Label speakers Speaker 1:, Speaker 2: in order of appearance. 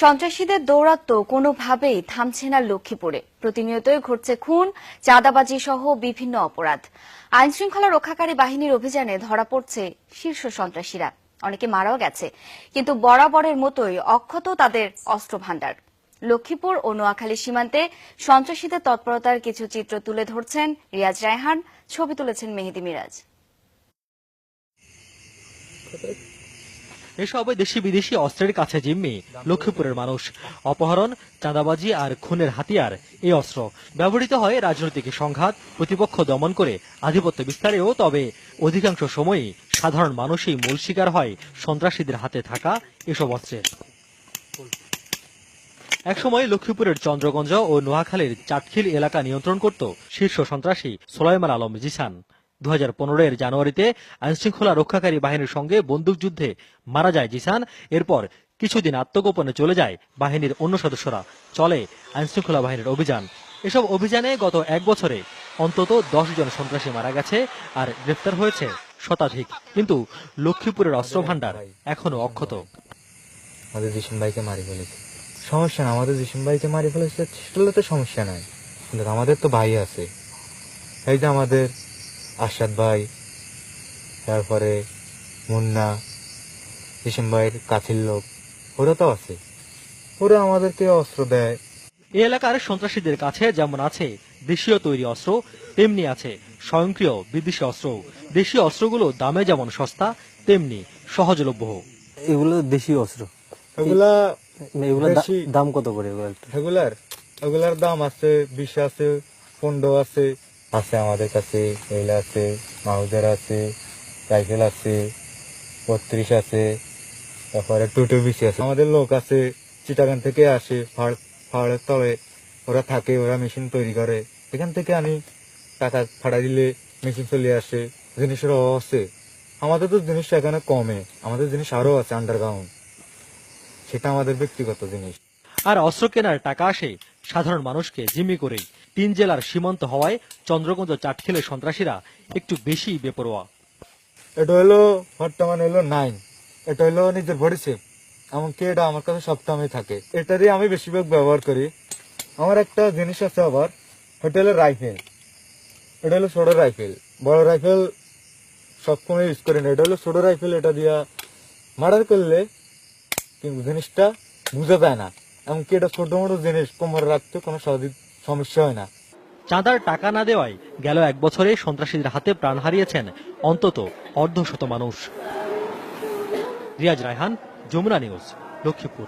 Speaker 1: সন্ত্রাসীদের দৌরাত্ম্য কোনোভাবেই থামছে না লক্ষ্মীপুরে। প্রতিনিয়তই ঘটছে খুন, চাঁদাবাজি সহ বিভিন্ন অপরাধ। আইনশৃঙ্খলা রক্ষাকারী বাহিনীর অভিযানে ধরা পড়ছে শীর্ষ সন্ত্রাসীরা। অনেকে মারাও গেছে, কিন্তু বরাবরের মতোই অক্ষত তাদের অস্ত্র ভান্ডার। লক্ষ্মীপুর ও নোয়াখালী সীমান্তে সন্ত্রাসীদের তৎপরতার কিছু চিত্র তুলে ধরছেন রিয়াজ রায়হান, ছবি তুলেছেন মেহেদি মিরাজ।
Speaker 2: এসব দেশি বিদেশি অস্ত্রের কাছে জিম্মি লক্ষ্মীপুরের মানুষ। অপহরণ, চাঁদাবাজি আর খুনের হাতিয়ার এই অস্ত্র ব্যবহৃত হয় রাজনৈতিক সংঘাত, প্রতিপক্ষ দমন করে আধিপত্য বিস্তারেও। তবে অধিকাংশ সময়ই সাধারণ মানুষই মূল শিকার হয় সন্ত্রাসীদের হাতে থাকা এসব অস্ত্রের। একসময় লক্ষ্মীপুরের চন্দ্রগঞ্জ ও নোয়াখালীর চাটখিল এলাকা নিয়ন্ত্রণ করত শীর্ষ সন্ত্রাসী সোলাইমান আলম জিসান। 2015 জানুয়ারিতে আইনশৃঙ্খলা রক্ষাকারী বাহিনীর সঙ্গে বন্দুকযুদ্ধে মারা যায় জিসান। এরপর কিছুদিন আত্মগোপনে চলে যায় বাহিনীর অন্য সদস্যরা। চলে আইনশৃঙ্খলা বাহিনীর অভিযান। এসব অভিযানে গত এক বছরে অন্তত 10 জন সন্ত্রাসী মারা গেছে আর গ্রেফতার হয়েছে শতাধিক। কিন্তু লক্ষ্মীপুরের অস্ত্র ভান্ডার এখনো অক্ষত।
Speaker 3: আমাদের জিসিম ভাইকে মারি ফেলেছে, সমস্যা না। আমাদের জিসিম ভাইকে মারি ফেলেছে, সেটা তো সমস্যা নাই, কিন্তু আমাদের তো ভাই আছে। এই যে আমাদের আশাদ ভাই, তারপরে মুন্না, জিসিম ভাইয়ের কাছের লোক, ওরা তো আছে, ওরা আমাদেরকে অস্ত্র দেয়।
Speaker 2: এই এলাকার সন্ত্রাসীদের কাছে যেমন আছে দেশীয় তৈরি অস্ত্র, তেমনি আছে স্বয়ংক্রিয় বিদেশি অস্ত্র। দেশীয় অস্ত্রগুলো দামে যেমন সস্তা, তেমনি সহজলভ্য।
Speaker 4: এগুলো দেশীয় অস্ত্র।
Speaker 3: এগুলা
Speaker 4: দাম কত করে?
Speaker 3: এগুলার দাম আছে 20 আছে, 15 আছে। আমাদের কাছে এগুলা আছে, মাউজার আছে, রাইফেল আছে, 32 আছে, তারপরে 220 আছে। আমাদের লোক আছে চিটাগাং থেকে আসে, পাহাড়ের তলে ওরা থাকে, ওরা মেশিন তৈরি করে। এখান থেকে আমি টাকা ফাটা দিলে মেশিন চলে আসে। জিনিসের অভাব আছে, আমাদের তো জিনিস এখানে কমে, আমাদের জিনিস আরো আছে আন্ডারগ্রাউন্ড, সেটা আমাদের ব্যক্তিগত জিনিস।
Speaker 2: আর অস্ত্র কেনার টাকা আসে সাধারণ মানুষকে জিম্মি করেই। 3 জেলার সীমান্ত হওয়ায় চন্দ্রগঞ্জ চাটখিলের সন্ত্রাসীরা একটু বেশি বেপরোয়া।
Speaker 3: এটা হলো বর্তমান হলো 9, এটা হলো নিজের বডি শেপ, এমনকি এটা আমার কাছে সবসময় থাকে। এটারই আমি বেশিরভাগ ব্যবহার করি। আমার একটা জিনিস আছে আবার, এটা হলো রাইফেল। এটা হলো ছোট রাইফেল, বড় রাইফেল সবসময় ইউজ করি না। এটা হলো ছোট রাইফেল, এটা দিয়া মার্ডার করলে কিন্তু জিনিসটা বুঝা যায় না। এমনকি এটা ছোট মোটো জিনিস কোমরে রাখতে কোনো সমস্যা হয় না।
Speaker 2: চাঁদার টাকা না দেওয়ায় গেল এক বছরে সন্ত্রাসীদের হাতে প্রাণ হারিয়েছেন অন্তত অর্ধশত মানুষ। রিয়াজ রায়হান, যমুনা নিউজ, লক্ষ্মীপুর।